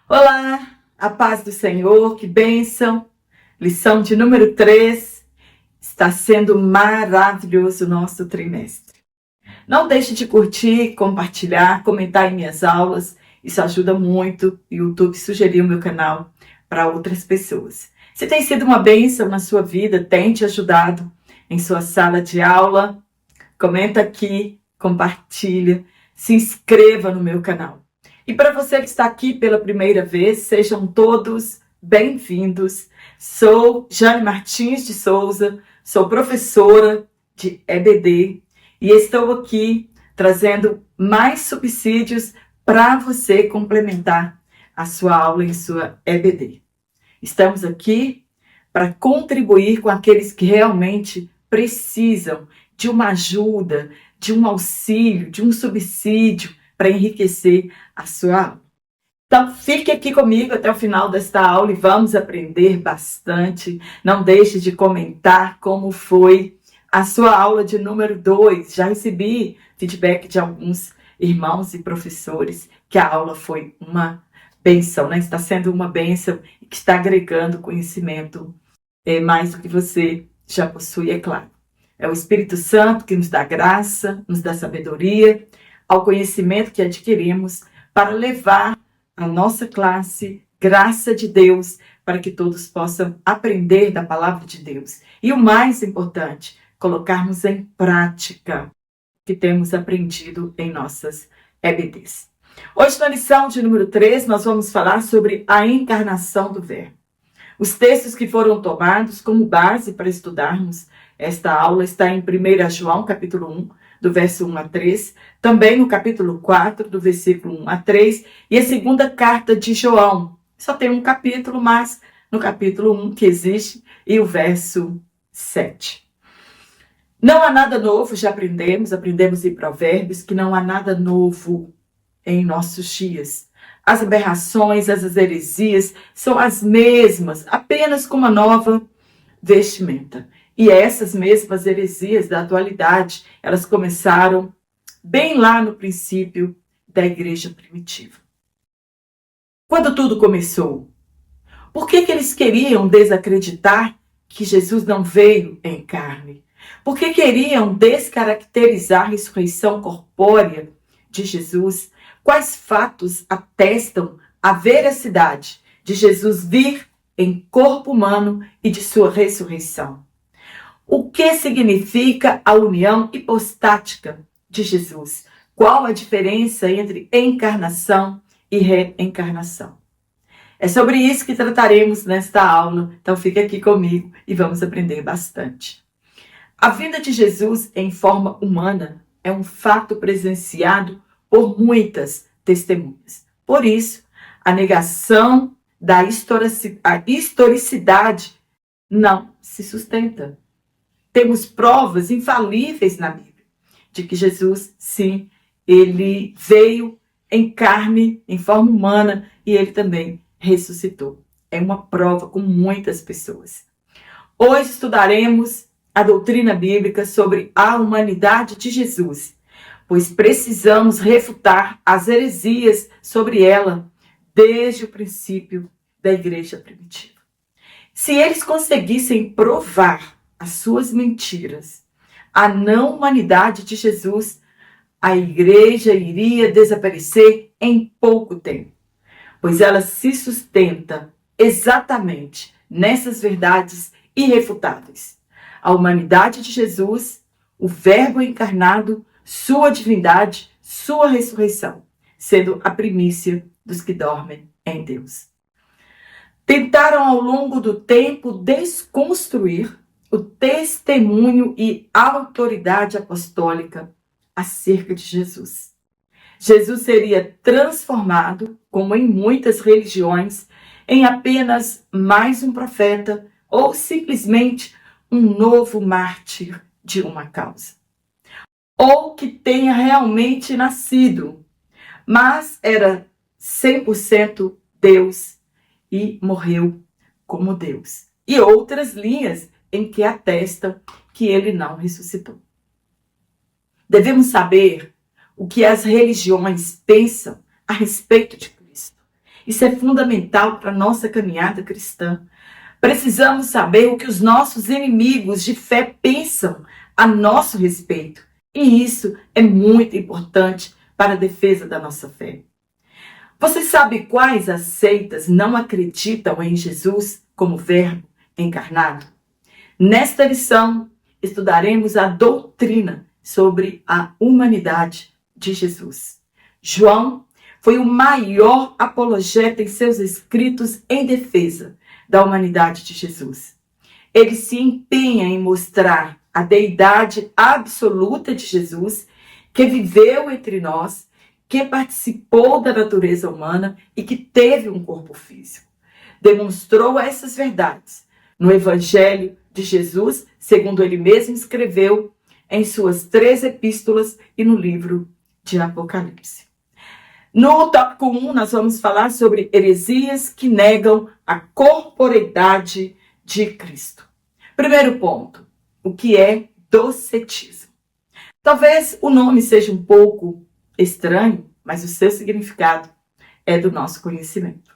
Olá, a paz do Senhor, que bênção. Lição de número 3. Está sendo maravilhoso o nosso trimestre. Não deixe de curtir, compartilhar, comentar em minhas aulas. Isso ajuda muito. O YouTube sugeriu o meu canal para outras pessoas. Se tem sido uma bênção na sua vida, tem te ajudado em sua sala de aula, comenta aqui, compartilha, se inscreva no meu canal. E para você que está aqui pela primeira vez, sejam todos bem-vindos. Sou Jane Martins de Souza, sou professora de EBD e estou aqui trazendo mais subsídios para você complementar a sua aula em sua EBD. Estamos aqui para contribuir com aqueles que realmente precisam de uma ajuda, de um auxílio, de um subsídio para enriquecer a sua aula. Então, fique aqui comigo até o final desta aula e vamos aprender bastante. Não deixe de comentar como foi a sua aula de número 2. Já recebi feedback de alguns irmãos e professores que a aula foi uma bênção, né? Está sendo uma bênção e que está agregando conhecimento mais do que você já possui, é claro. É o Espírito Santo que nos dá graça, nos dá sabedoria, ao conhecimento que adquirimos para levar a nossa classe, graça de Deus, para que todos possam aprender da palavra de Deus. E o mais importante, colocarmos em prática o que temos aprendido em nossas EBDs. Hoje, na lição de número 3, nós vamos falar sobre a encarnação do Verbo. Os textos que foram tomados como base para estudarmos esta aula está em 1 João, capítulo 1, do verso 1 a 3, também no capítulo 4, do versículo 1 a 3, e a segunda carta de João. Só tem um capítulo, mas no capítulo 1 que existe, e o verso 7. Não há nada novo, já aprendemos em Provérbios, que não há nada novo em nossos dias. As aberrações, as heresias são as mesmas, apenas com uma nova vestimenta. E essas mesmas heresias da atualidade, elas começaram bem lá no princípio da igreja primitiva. Quando tudo começou, por que eles queriam desacreditar que Jesus não veio em carne? Por que queriam descaracterizar a ressurreição corpórea de Jesus? Quais fatos atestam a veracidade de Jesus vir em corpo humano e de sua ressurreição? O que significa a união hipostática de Jesus? Qual a diferença entre encarnação e reencarnação? É sobre isso que trataremos nesta aula, então fique aqui comigo e vamos aprender bastante. A vinda de Jesus em forma humana é um fato presenciado por muitas testemunhas. Por isso, a negação da historicidade não se sustenta. Temos provas infalíveis na Bíblia de que Jesus, sim, ele veio em carne, em forma humana, e ele também ressuscitou. É uma prova com muitas pessoas. Hoje estudaremos a doutrina bíblica sobre a humanidade de Jesus, pois precisamos refutar as heresias sobre ela desde o princípio da igreja primitiva. Se eles conseguissem provar as suas mentiras, a não humanidade de Jesus, a igreja iria desaparecer em pouco tempo, pois ela se sustenta exatamente nessas verdades irrefutáveis. A humanidade de Jesus, o Verbo encarnado, sua divindade, sua ressurreição, sendo a primícia dos que dormem em Deus. Tentaram ao longo do tempo desconstruir o testemunho e autoridade apostólica acerca de Jesus. Jesus seria transformado, como em muitas religiões, em apenas mais um profeta ou simplesmente um novo mártir de uma causa. Ou que tenha realmente nascido, mas era 100% Deus e morreu como Deus. E outras linhas em que atestam que ele não ressuscitou. Devemos saber o que as religiões pensam a respeito de Cristo Isso é fundamental para a nossa caminhada cristã. Precisamos saber o que os nossos inimigos de fé pensam a nosso respeito. E isso é muito importante para a defesa da nossa fé. Você sabe quais as seitas não acreditam em Jesus como Verbo encarnado? Nesta lição, estudaremos a doutrina sobre a humanidade de Jesus. João foi o maior apologeta em seus escritos em defesa da humanidade de Jesus. Ele se empenha em mostrar a deidade absoluta de Jesus, que viveu entre nós, que participou da natureza humana e que teve um corpo físico. Demonstrou essas verdades no Evangelho de Jesus, segundo ele mesmo escreveu em suas 3 epístolas e no livro de Apocalipse. No tópico 1, nós vamos falar sobre heresias que negam a corporeidade de Cristo. Primeiro ponto, o que é docetismo? Talvez o nome seja um pouco estranho, mas o seu significado é do nosso conhecimento.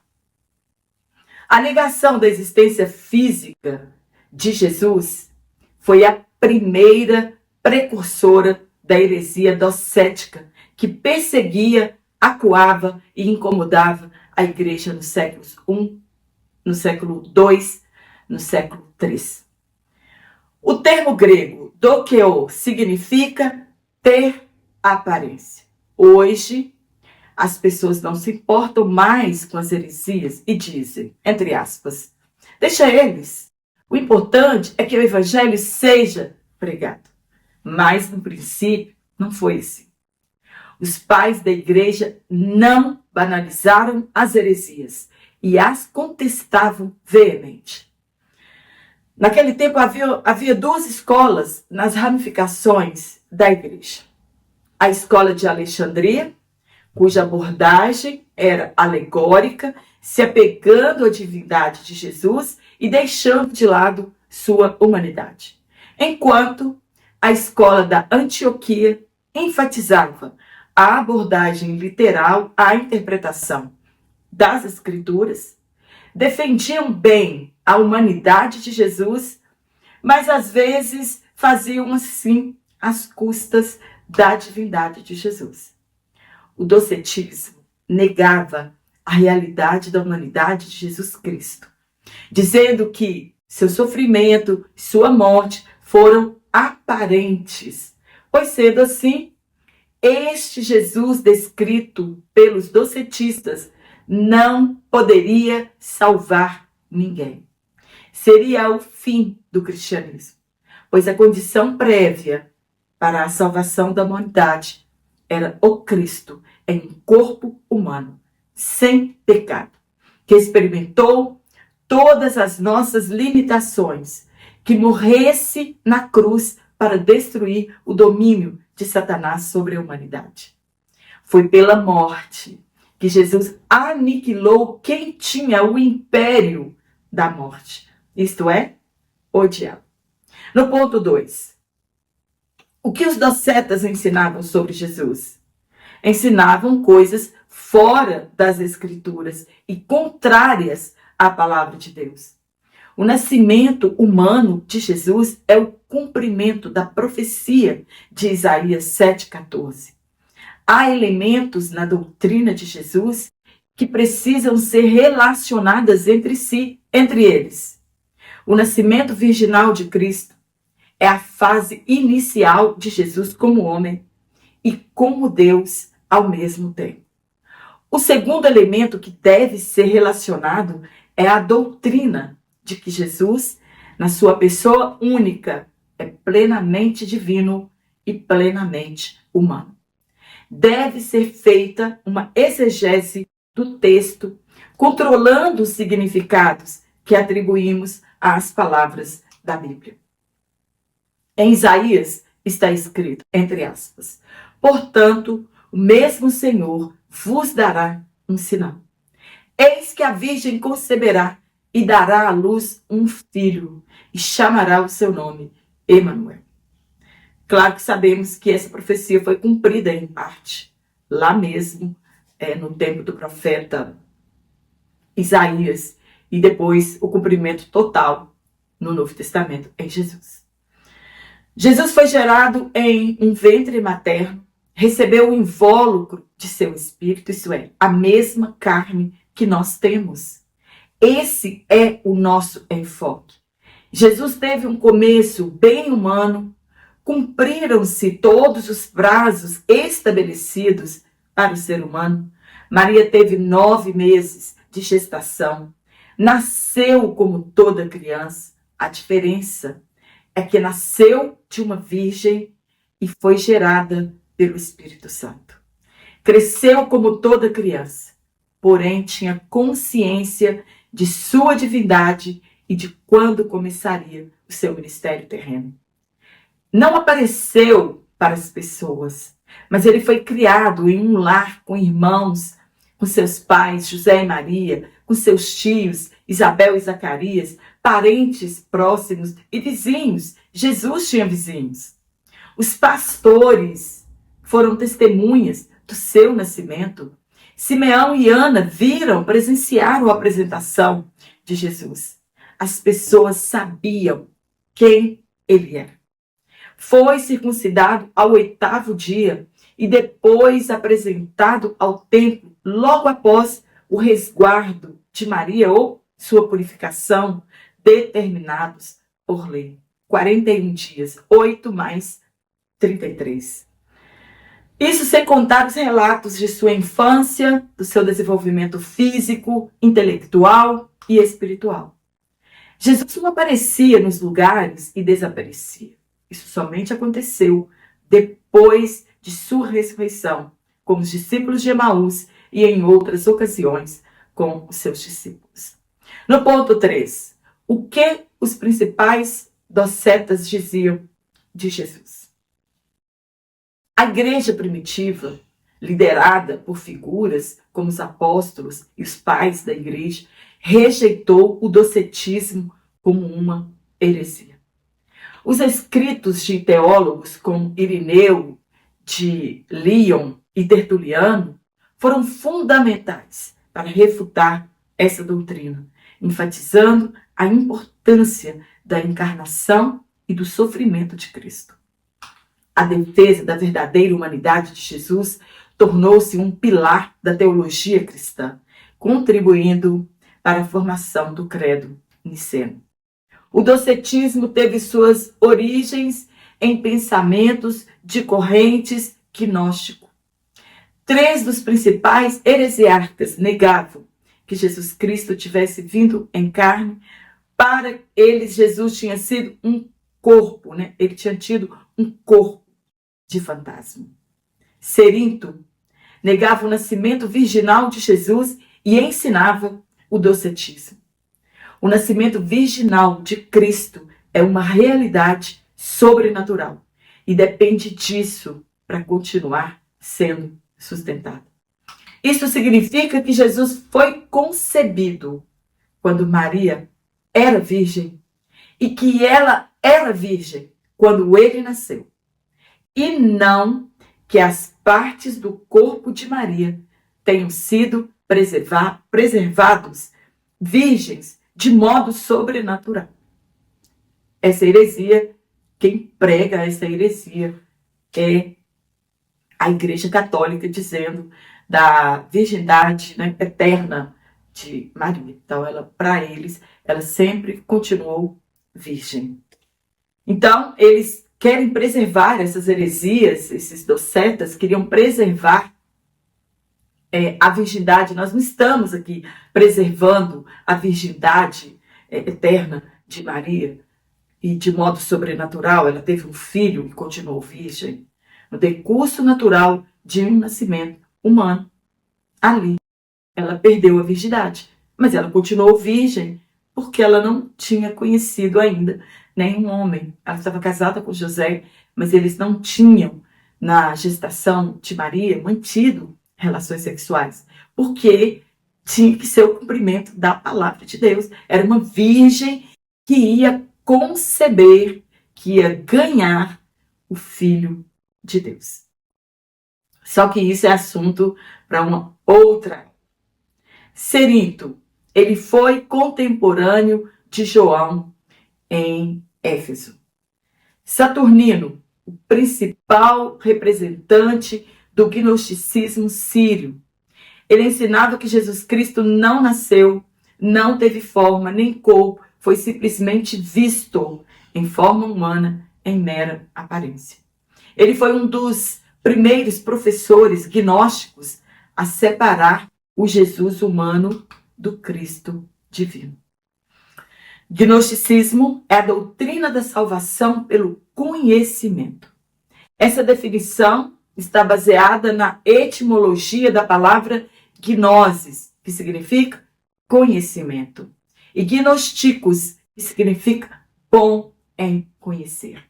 A negação da existência física de Jesus foi a primeira precursora da heresia docética, que perseguia, acuava e incomodava a igreja no século I, no século II, no século III. O termo grego dokeo significa ter aparência. Hoje, as pessoas não se importam mais com as heresias e dizem, entre aspas, deixa eles. O importante é que o evangelho seja pregado. Mas, no princípio, não foi assim. Os pais da igreja não banalizaram as heresias e as contestavam veemente. Naquele tempo havia 2 escolas nas ramificações da igreja. A escola de Alexandria, cuja abordagem era alegórica, se apegando à divindade de Jesus e deixando de lado sua humanidade. Enquanto a escola da Antioquia enfatizava a abordagem literal à interpretação das Escrituras, defendiam bem a humanidade de Jesus, mas às vezes faziam assim às custas da divindade de Jesus. O docetismo negava a realidade da humanidade de Jesus Cristo, dizendo que seu sofrimento e sua morte foram aparentes, pois sendo assim, este Jesus descrito pelos docetistas não poderia salvar ninguém. Seria o fim do cristianismo, pois a condição prévia para a salvação da humanidade era o Cristo em um corpo humano, sem pecado, que experimentou todas as nossas limitações, que morresse na cruz para destruir o domínio de Satanás sobre a humanidade. Foi pela morte que Jesus aniquilou quem tinha o império da morte, isto é, o diabo. No ponto 2, o que os docetas ensinavam sobre Jesus? Ensinavam coisas fora das Escrituras e contrárias à palavra de Deus. O nascimento humano de Jesus é o cumprimento da profecia de Isaías 7,14. Há elementos na doutrina de Jesus que precisam ser relacionadas entre si, entre eles. O nascimento virginal de Cristo é a fase inicial de Jesus como homem e como Deus ao mesmo tempo. O segundo elemento que deve ser relacionado é a doutrina de que Jesus, na sua pessoa única, é plenamente divino e plenamente humano. Deve ser feita uma exegese do texto, controlando os significados que atribuímos às palavras da Bíblia. Em Isaías está escrito, entre aspas, portanto, o mesmo Senhor vos dará um sinal. Eis que a Virgem conceberá e dará à luz um filho, e chamará o seu nome Emanuel. Claro que sabemos que essa profecia foi cumprida em parte, lá mesmo, no tempo do profeta Isaías, e depois o cumprimento total no Novo Testamento em Jesus. Jesus foi gerado em um ventre materno, recebeu o invólucro de seu espírito, isso é, a mesma carne que nós temos. Esse é o nosso enfoque. Jesus teve um começo bem humano, cumpriram-se todos os prazos estabelecidos para o ser humano. Maria teve 9 meses de gestação, nasceu como toda criança. A diferença é que nasceu de uma virgem e foi gerada pelo Espírito Santo. Cresceu como toda criança, porém tinha consciência de sua divindade e de quando começaria o seu ministério terreno. Não apareceu para as pessoas, mas ele foi criado em um lar com irmãos, com seus pais, José e Maria, com seus tios, Isabel e Zacarias, parentes próximos e vizinhos. Jesus tinha vizinhos. Os pastores foram testemunhas do seu nascimento. Simeão e Ana presenciaram a apresentação de Jesus. As pessoas sabiam quem ele era. Foi circuncidado ao 8º dia e depois apresentado ao templo logo após o resguardo de Maria ou sua purificação, determinados por lei. 41 dias, 8 mais 33. Isso sem contar os relatos de sua infância, do seu desenvolvimento físico, intelectual e espiritual. Jesus não aparecia nos lugares e desaparecia. Isso somente aconteceu depois de sua ressurreição, com os discípulos de Emaús e em outras ocasiões com os seus discípulos. No ponto 3, o que os principais docetas diziam de Jesus? A igreja primitiva, liderada por figuras como os apóstolos e os pais da igreja, rejeitou o docetismo como uma heresia. Os escritos de teólogos como Irineu, de Lyon e Tertuliano foram fundamentais para refutar essa doutrina, enfatizando a importância da encarnação e do sofrimento de Cristo. A defesa da verdadeira humanidade de Jesus tornou-se um pilar da teologia cristã, contribuindo para a formação do credo niceno. O docetismo teve suas origens em pensamentos de correntes gnóstico. 3 dos principais heresiarcas negavam que Jesus Cristo tivesse vindo em carne. Para eles, Jesus tinha sido um corpo, né? Ele tinha tido um corpo de fantasma. Cerinto negava o nascimento virginal de Jesus e ensinava o docetismo. O nascimento virginal de Cristo é uma realidade sobrenatural e depende disso para continuar sendo sustentado. Isso significa que Jesus foi concebido quando Maria era virgem e que ela era virgem quando ele nasceu. E não que as partes do corpo de Maria tenham sido preservados virgens de modo sobrenatural. Essa heresia, quem prega essa heresia é a Igreja Católica, dizendo da virgindade, né, eterna de Maria. Então, para eles, ela sempre continuou virgem. Então, eles querem preservar essas heresias, esses docetas queriam preservar a virgindade. Nós não estamos aqui preservando a virgindade eterna de Maria e de modo sobrenatural. Ela teve um filho e continuou virgem. No decurso natural de um nascimento humano, ali ela perdeu a virgindade, mas ela continuou virgem porque ela não tinha conhecido ainda nenhum homem. Ela estava casada com José, mas eles não tinham, na gestação de Maria, mantido relações sexuais, porque tinha que ser o cumprimento da palavra de Deus. Era uma virgem que ia conceber, que ia ganhar o Filho de Deus. Só que isso é assunto para uma outra. Cerinto, ele foi contemporâneo de João em Éfeso. Saturnino, o principal representante do gnosticismo sírio. Ele ensinava que Jesus Cristo não nasceu, não teve forma nem corpo, foi simplesmente visto em forma humana, em mera aparência. Ele foi um dos primeiros professores gnósticos a separar o Jesus humano do Cristo divino. Gnosticismo é a doutrina da salvação pelo conhecimento. Essa definição está baseada na etimologia da palavra gnosis, que significa conhecimento, e gnosticos, que significa bom em conhecer.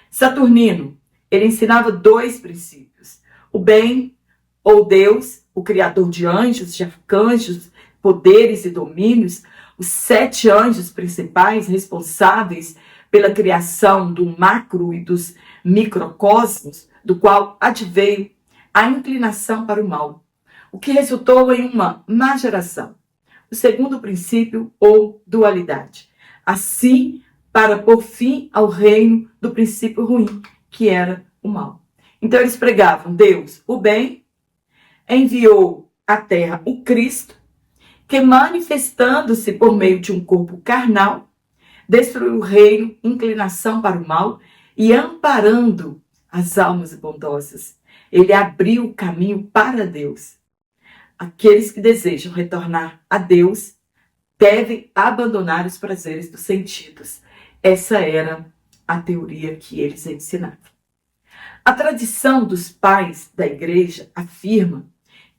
Saturnino, ele ensinava 2 princípios: o bem, ou Deus, o criador de anjos, de arcanjos, poderes e domínios, os 7 anjos principais responsáveis pela criação do macro e dos microcosmos, do qual adveio a inclinação para o mal, o que resultou em uma má geração. O segundo princípio, ou dualidade. Assim, para pôr fim ao reino do princípio ruim, que era o mal. Então eles pregavam Deus, o bem, enviou à terra o Cristo, que manifestando-se por meio de um corpo carnal, destruiu o reino, inclinação para o mal, e amparando as almas bondosas, ele abriu o caminho para Deus. Aqueles que desejam retornar a Deus devem abandonar os prazeres dos sentidos. Essa era a teoria que eles ensinavam. A tradição dos pais da igreja afirma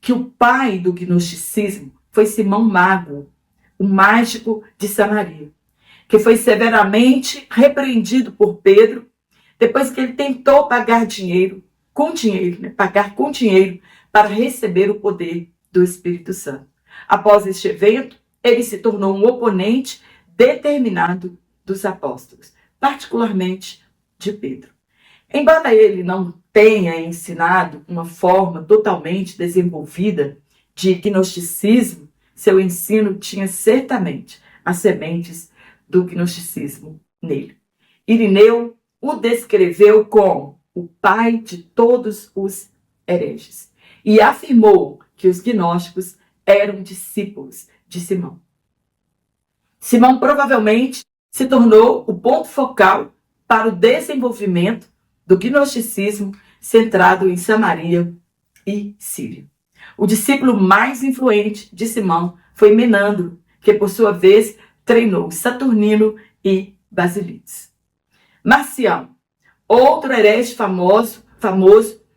que o pai do gnosticismo foi Simão Mago, o mágico de Samaria, que foi severamente repreendido por Pedro depois que ele tentou pagar com dinheiro para receber o poder do Espírito Santo. Após este evento, ele se tornou um oponente determinado dos apóstolos, particularmente de Pedro. Embora ele não tenha ensinado uma forma totalmente desenvolvida de gnosticismo, seu ensino tinha certamente as sementes do gnosticismo nele. Irineu o descreveu como o pai de todos os hereges e afirmou que os gnósticos eram discípulos de Simão. Simão provavelmente se tornou o ponto focal para o desenvolvimento do gnosticismo centrado em Samaria e Síria. O discípulo mais influente de Simão foi Menandro, que por sua vez treinou Saturnino e Basílides. Marcião, outro herege famoso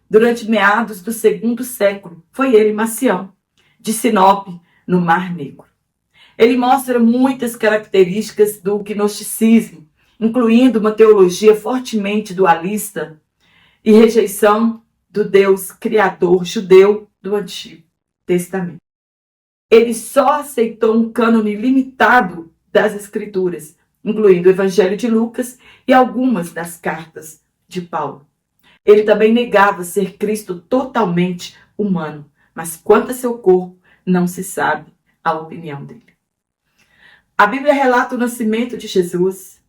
durante meados do 2º século, foi ele, Marcião, de Sinope, no Mar Negro. Ele mostra muitas características do gnosticismo, incluindo uma teologia fortemente dualista e rejeição do Deus criador judeu do Antigo Testamento. Ele só aceitou um cânone limitado das Escrituras, incluindo o Evangelho de Lucas e algumas das cartas de Paulo. Ele também negava ser Cristo totalmente humano, mas quanto a seu corpo, não se sabe a opinião dele. A Bíblia relata o nascimento de Jesus,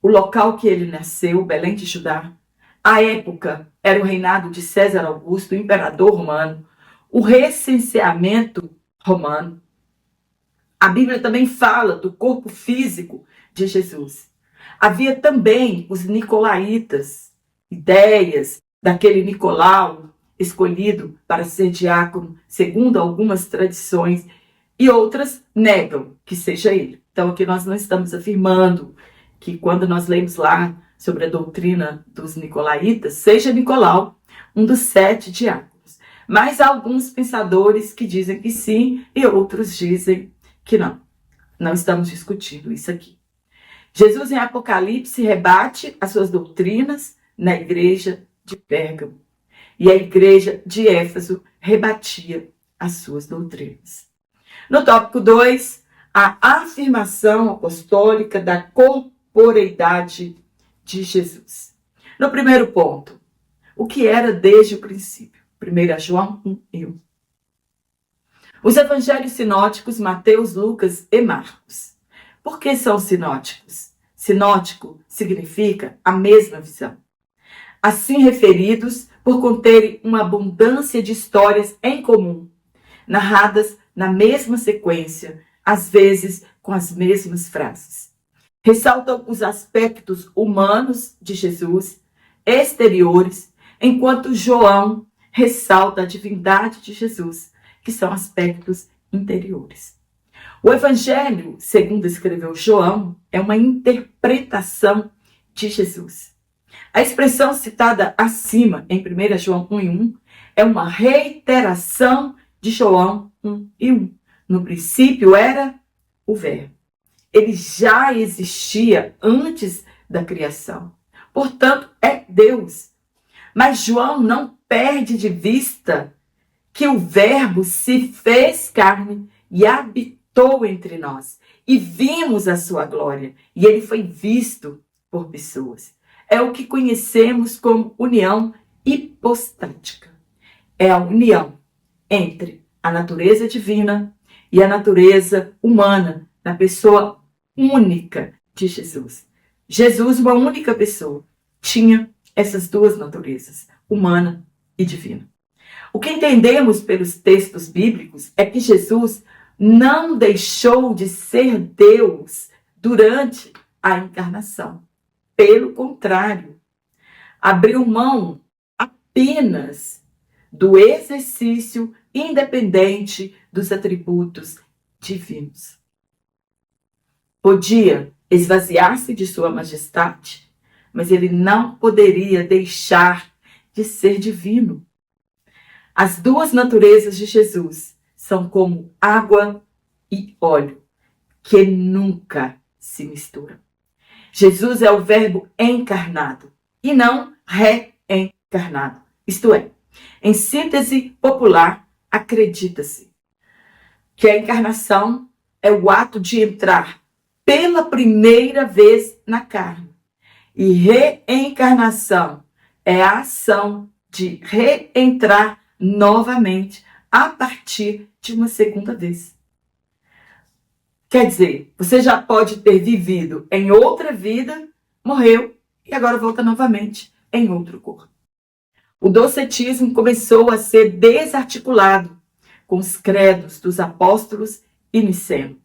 o local que ele nasceu, Belém de Judá. A época era o reinado de César Augusto, imperador romano, o recenseamento romano. A Bíblia também fala do corpo físico de Jesus. Havia também os nicolaítas, ideias daquele Nicolau escolhido para ser diácono, segundo algumas tradições, e outras negam que seja ele. Então aqui nós não estamos afirmando que quando nós lemos lá sobre a doutrina dos nicolaítas, seja Nicolau um dos 7 diáconos. Mas há alguns pensadores que dizem que sim e outros dizem que não. Não estamos discutindo isso aqui. Jesus em Apocalipse rebate as suas doutrinas na igreja de Pérgamo. E a igreja de Éfeso rebatia as suas doutrinas. No tópico 2, a afirmação apostólica da corporeidade de Jesus. No primeiro ponto, o que era desde o princípio? 1 João 1:1. Os evangelhos sinóticos, Mateus, Lucas e Marcos. Por que são sinóticos? Sinótico significa a mesma visão. Assim referidos por conterem uma abundância de histórias em comum, narradas na mesma sequência, às vezes com as mesmas frases. Ressaltam os aspectos humanos de Jesus, exteriores, enquanto João ressalta a divindade de Jesus, que são aspectos interiores. O Evangelho, segundo escreveu João, é uma interpretação de Jesus. A expressão citada acima, em 1 João 1:1, é uma reiteração de João 1:1. No princípio era o Verbo. Ele já existia antes da criação. Portanto, é Deus. Mas João não perde de vista que o Verbo se fez carne e habitou entre nós. E vimos a sua glória. E ele foi visto por pessoas. É o que conhecemos como união hipostática. É a união entre a natureza divina e a natureza humana, na pessoa única de Jesus. Jesus, uma única pessoa, tinha essas duas naturezas, humana e divina. O que entendemos pelos textos bíblicos é que Jesus não deixou de ser Deus durante a encarnação. Pelo contrário, abriu mão apenas do exercício independente dos atributos divinos. Podia esvaziar-se de sua majestade, mas ele não poderia deixar de ser divino. As duas naturezas de Jesus são como água e óleo, que nunca se misturam. Jesus é o Verbo encarnado e não reencarnado. Isto é, em síntese popular, acredita-se que a encarnação é o ato de entrar pela primeira vez na carne. E reencarnação é a ação de reentrar novamente a partir de uma segunda vez. Quer dizer, você já pode ter vivido em outra vida, morreu e agora volta novamente em outro corpo. O docetismo começou a ser desarticulado com os credos dos apóstolos e Niceno.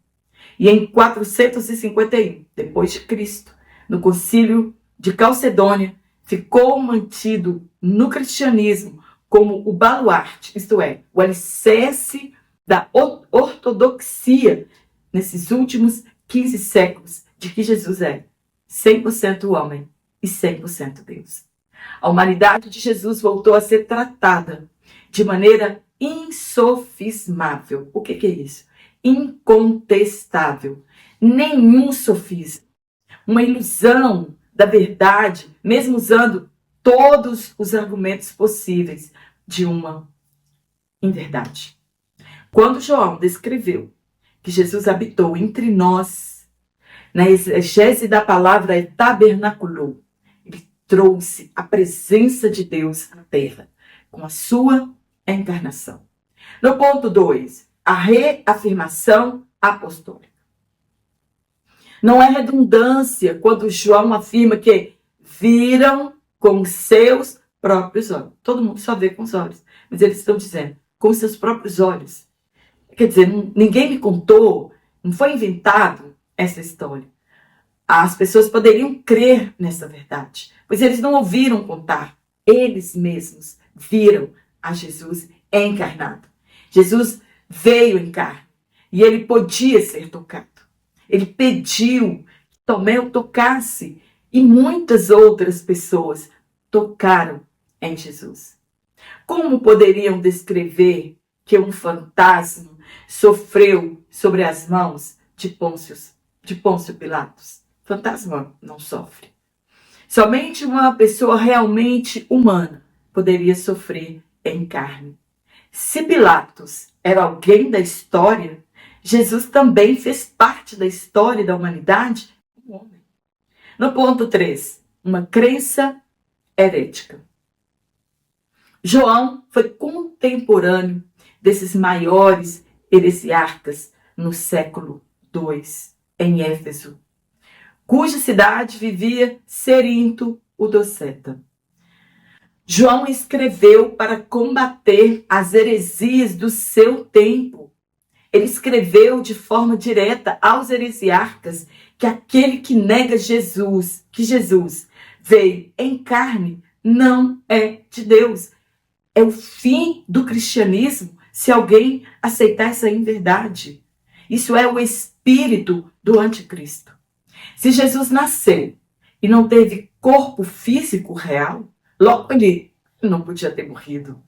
E em 451, depois de Cristo, no concílio de Calcedônia, ficou mantido no cristianismo como o baluarte, isto é, o alicerce da ortodoxia nesses últimos 15 séculos de que Jesus é 100% homem e 100% Deus. A humanidade de Jesus voltou a ser tratada de maneira insofismável. O que é isso? Incontestável. Nenhum sofisma. Uma ilusão da verdade, mesmo usando todos os argumentos possíveis de uma inverdade. Quando João descreveu que Jesus habitou entre nós, na exegese da palavra tabernaculou, ele trouxe a presença de Deus na terra, com a sua encarnação. No ponto 2, a reafirmação apostólica. Não é redundância quando João afirma que viram com seus próprios olhos. Todo mundo só vê com os olhos, mas eles estão dizendo com seus próprios olhos. Quer dizer, ninguém me contou, não foi inventado essa história. As pessoas poderiam crer nessa verdade, pois eles não ouviram contar. Eles mesmos viram a Jesus encarnado. Jesus veio em carne e ele podia ser tocado. Ele pediu que Tomé o tocasse e muitas outras pessoas tocaram em Jesus. Como poderiam descrever que um fantasma sofreu sobre as mãos de Pôncio Pilatos? Fantasma não sofre. Somente uma pessoa realmente humana poderia sofrer em carne. Se Pilatos era alguém da história, Jesus também fez parte da história da humanidade como homem. No ponto 3, uma crença herética. João foi contemporâneo desses maiores heresiarcas no século II, em Éfeso, cuja cidade vivia Cerinto o Doceta. João escreveu para combater as heresias do seu tempo. Ele escreveu de forma direta aos heresiarcas que aquele que nega Jesus, que Jesus veio em carne, não é de Deus. É o fim do cristianismo se alguém aceitar essa inverdade. Isso é o espírito do anticristo. Se Jesus nasceu e não teve corpo físico real, logo ele não podia ter morrido.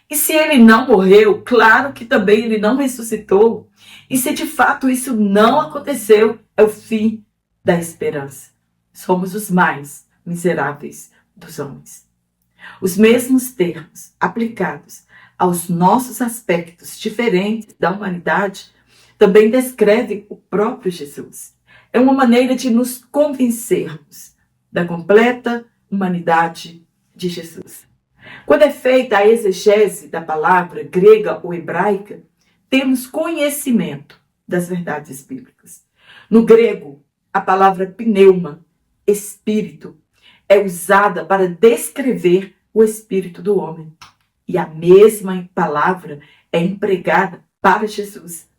E se ele não morreu, claro que também ele não ressuscitou. E se de fato isso não aconteceu, é o fim da esperança. Somos os mais miseráveis dos homens. Os mesmos termos aplicados aos nossos aspectos diferentes da humanidade também descrevem o próprio Jesus. É uma maneira de nos convencermos da completa humanidade de Jesus. Quando é feita a exegese da palavra grega ou hebraica, temos conhecimento das verdades bíblicas. No grego, a palavra pneuma, espírito, é usada para descrever o espírito do homem. E a mesma palavra é empregada para Jesus.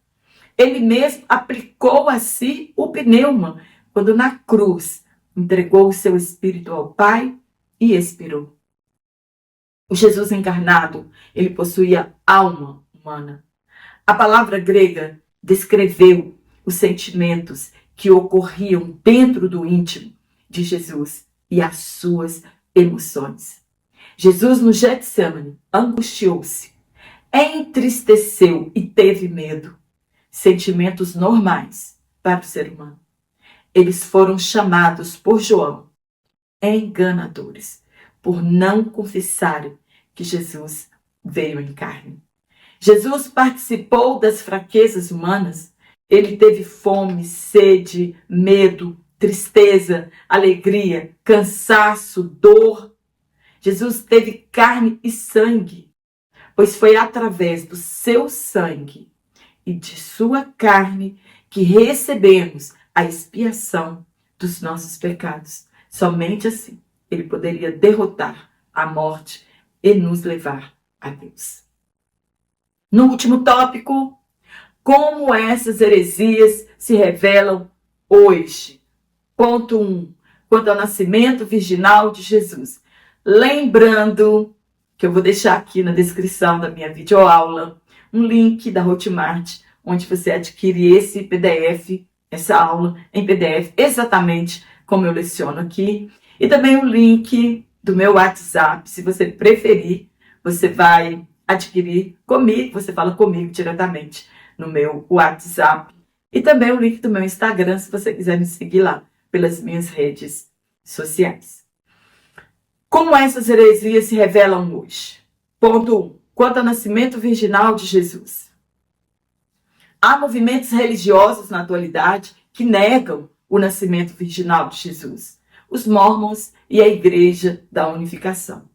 Ele mesmo aplicou a si o pneuma quando na cruz entregou o seu espírito ao Pai e expirou. O Jesus encarnado, ele possuía alma humana. A palavra grega descreveu os sentimentos que ocorriam dentro do íntimo de Jesus e as suas emoções. Jesus no Getsemane angustiou-se, entristeceu e teve medo. Sentimentos normais para o ser humano. Eles foram chamados por João enganadores, por não confessarem que Jesus veio em carne. Jesus participou das fraquezas humanas. Ele teve fome, sede, medo, tristeza, alegria, cansaço, dor. Jesus teve carne e sangue, pois foi através do seu sangue e de sua carne que recebemos a expiação dos nossos pecados. Somente assim ele poderia derrotar a morte e nos levar a Deus. No último tópico, como essas heresias se revelam hoje. Ponto 1. Quanto ao nascimento virginal de Jesus. Lembrando que eu vou deixar aqui na descrição da minha videoaula um link da Hotmart, onde você adquire esse PDF, essa aula em PDF, exatamente como eu leciono aqui. E também o link do meu WhatsApp, se você preferir, você vai adquirir comigo, você fala comigo diretamente no meu WhatsApp. E também o link do meu Instagram, se você quiser me seguir lá pelas minhas redes sociais. Como essas heresias se revelam hoje? Ponto 1. Quanto ao nascimento virginal de Jesus. Há movimentos religiosos na atualidade que negam o nascimento virginal de Jesus. Os Mormons e a Igreja da Unificação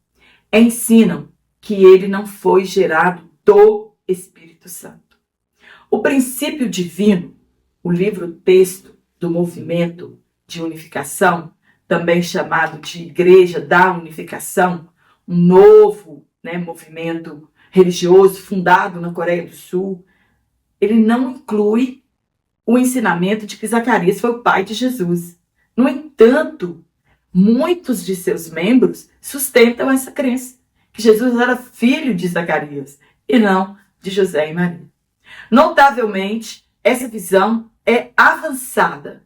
ensinam que ele não foi gerado do Espírito Santo. O princípio divino, o livro-texto do movimento de unificação, também chamado de Igreja da Unificação, um novo movimento religioso fundado na Coreia do Sul, ele não inclui o ensinamento de que Zacarias foi o pai de Jesus. No entanto, muitos de seus membros sustentam essa crença, que Jesus era filho de Zacarias e não de José e Maria. Notavelmente, essa visão é avançada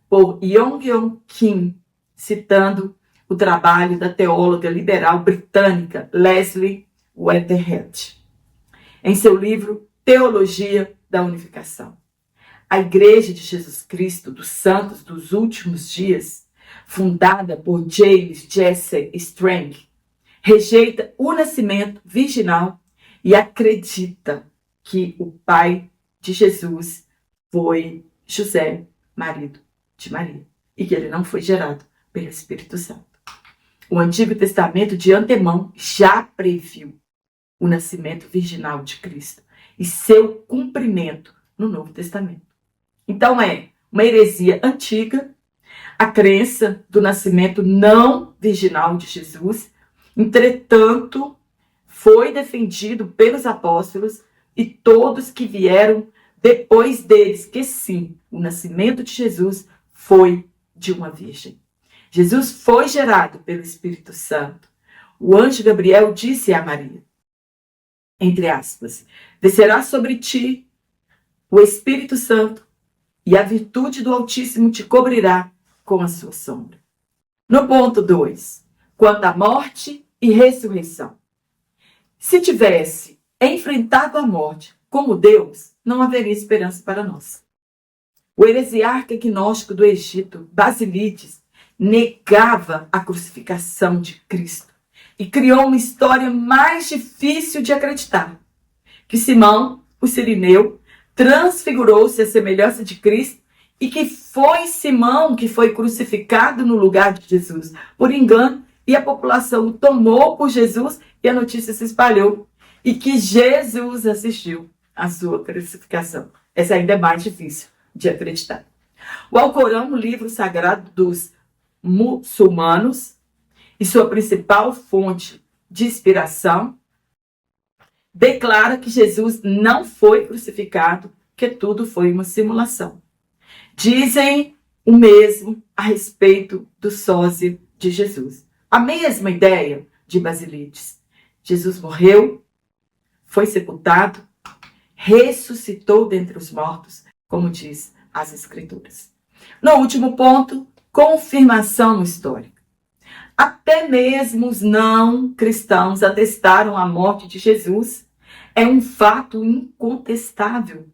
por Yonghyun Kim, citando o trabalho da teóloga liberal britânica Leslie Weatherhead, em seu livro Teologia da Unificação. A Igreja de Jesus Cristo dos Santos dos Últimos Dias, fundada por James Jesse Strang, rejeita o nascimento virginal e acredita que o pai de Jesus foi José, marido de Maria, e que ele não foi gerado pelo Espírito Santo. O Antigo Testamento de antemão já previu o nascimento virginal de Cristo e seu cumprimento no Novo Testamento. Então é uma heresia antiga, a crença do nascimento não virginal de Jesus. Entretanto, foi defendido pelos apóstolos e todos que vieram depois deles, que sim, o nascimento de Jesus foi de uma virgem. Jesus foi gerado pelo Espírito Santo. O anjo Gabriel disse a Maria, entre aspas, descerá sobre ti o Espírito Santo e a virtude do Altíssimo te cobrirá com a sua sombra. No ponto 2, quanto à morte e ressurreição. Se tivesse enfrentado a morte como Deus, não haveria esperança para nós. O heresiarca gnóstico do Egito, Basílides, negava a crucificação de Cristo e criou uma história mais difícil de acreditar, que Simão, o Cirineu, transfigurou-se à semelhança de Cristo e que foi Simão que foi crucificado no lugar de Jesus por engano, e a população o tomou por Jesus e a notícia se espalhou e que Jesus assistiu à sua crucificação. Essa ainda é mais difícil de acreditar. O Alcorão, o livro sagrado dos muçulmanos e sua principal fonte de inspiração, declara que Jesus não foi crucificado, que tudo foi uma simulação. Dizem o mesmo a respeito do sósia de Jesus. A mesma ideia de Basílides. Jesus morreu, foi sepultado, ressuscitou dentre os mortos, como diz as Escrituras. No último ponto, confirmação histórica. Até mesmo os não cristãos atestaram a morte de Jesus. É um fato incontestável.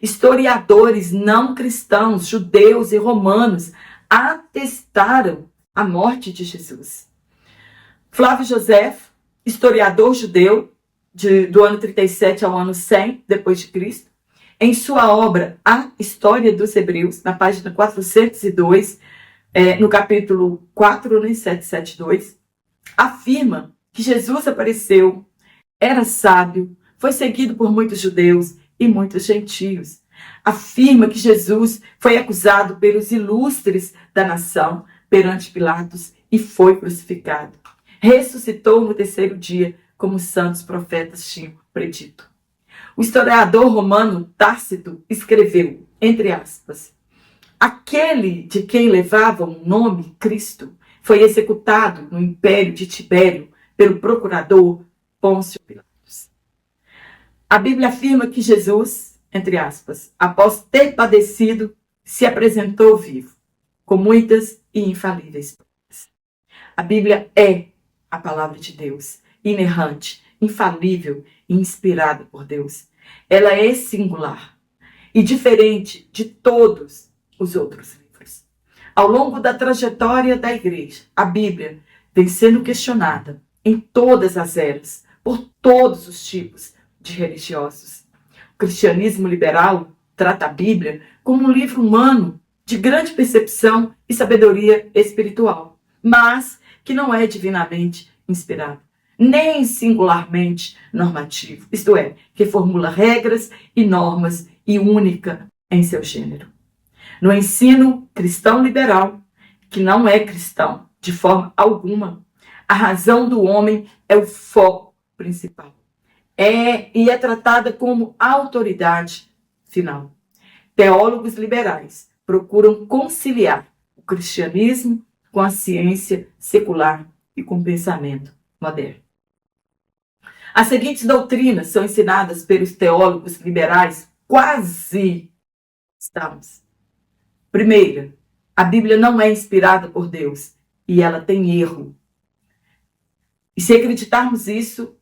Historiadores não cristãos, judeus e romanos atestaram a morte de Jesus. Flávio Josefo, historiador judeu, do ano 37 ao ano 100 depois de Cristo, em sua obra A História dos Hebreus, na página 402, no capítulo 4, no 772, afirma que Jesus apareceu, era sábio, foi seguido por muitos judeus e muitos gentios. Afirma que Jesus foi acusado pelos ilustres da nação perante Pilatos e foi crucificado. Ressuscitou no terceiro dia, como os santos profetas tinham predito. O historiador romano Tácito escreveu, entre aspas, aquele de quem levavam o nome Cristo foi executado no império de Tibério pelo procurador Pôncio Pilatos. A Bíblia afirma que Jesus, entre aspas, após ter padecido, se apresentou vivo, com muitas e infalíveis provas. A Bíblia é a palavra de Deus, inerrante, infalível e inspirada por Deus. Ela é singular e diferente de todos os outros livros. Ao longo da trajetória da igreja, a Bíblia vem sendo questionada em todas as eras, por todos os tipos de religiosos. O cristianismo liberal trata a Bíblia como um livro humano de grande percepção e sabedoria espiritual, mas que não é divinamente inspirado, nem singularmente normativo, isto é, que formula regras e normas e única em seu gênero. No ensino cristão liberal, que não é cristão de forma alguma, a razão do homem é o foco principal. E é tratada como autoridade final. Teólogos liberais procuram conciliar o cristianismo com a ciência secular e com o pensamento moderno. As seguintes doutrinas são ensinadas pelos teólogos liberais quase cristãos. Primeira, a Bíblia não é inspirada por Deus e ela tem erro. E se acreditarmos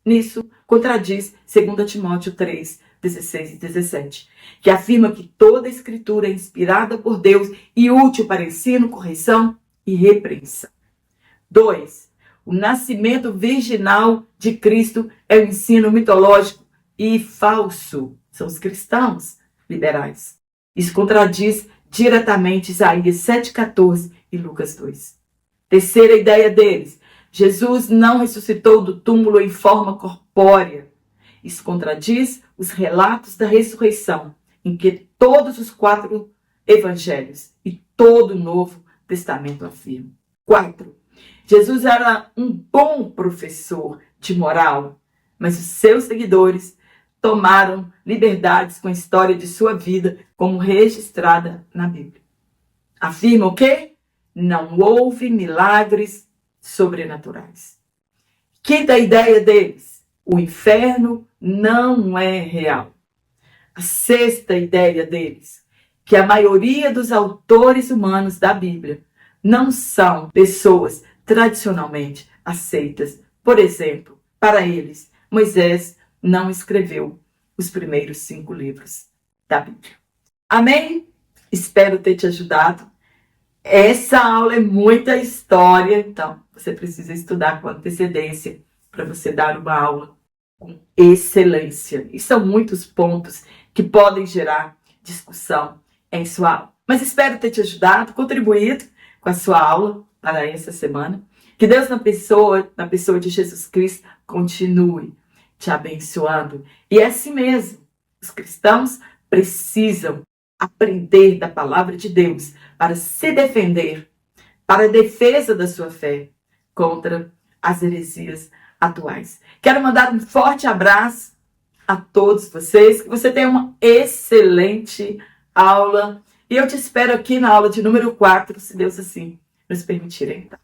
nisso contradiz 2 Timóteo 3, 16 e 17, que afirma que toda a escritura é inspirada por Deus e útil para ensino, correção e repreensão. 2. O nascimento virginal de Cristo é um ensino mitológico e falso. São os cristãos liberais. Isso contradiz diretamente Isaías 7,14 e Lucas 2. Terceira ideia deles: Jesus não ressuscitou do túmulo em forma corpórea. Isso contradiz os relatos da ressurreição, em que todos os 4 evangelhos e todo o Novo Testamento afirmam. 4. Jesus era um bom professor de moral, mas os seus seguidores tomaram liberdades com a história de sua vida como registrada na Bíblia. Afirma o quê? Não houve milagres sobrenaturais. Quinta ideia deles: o inferno não é real. A sexta ideia deles: que a maioria dos autores humanos da Bíblia não são pessoas tradicionalmente aceitas. Por exemplo, para eles, Moisés não escreveu os primeiros 5 livros da Bíblia. Amém? Espero ter te ajudado. Essa aula é muita história, então você precisa estudar com antecedência para você dar uma aula com excelência. E são muitos pontos que podem gerar discussão em sua aula. Mas espero ter te ajudado, contribuído com a sua aula para essa semana. Que Deus na pessoa de Jesus Cristo, continue te abençoando. E é assim mesmo, os cristãos precisam aprender da palavra de Deus para se defender, para a defesa da sua fé contra as heresias atuais. Quero mandar um forte abraço a todos vocês, que você tenha uma excelente aula, e eu te espero aqui na aula de número 4, se Deus assim nos permitir entrar.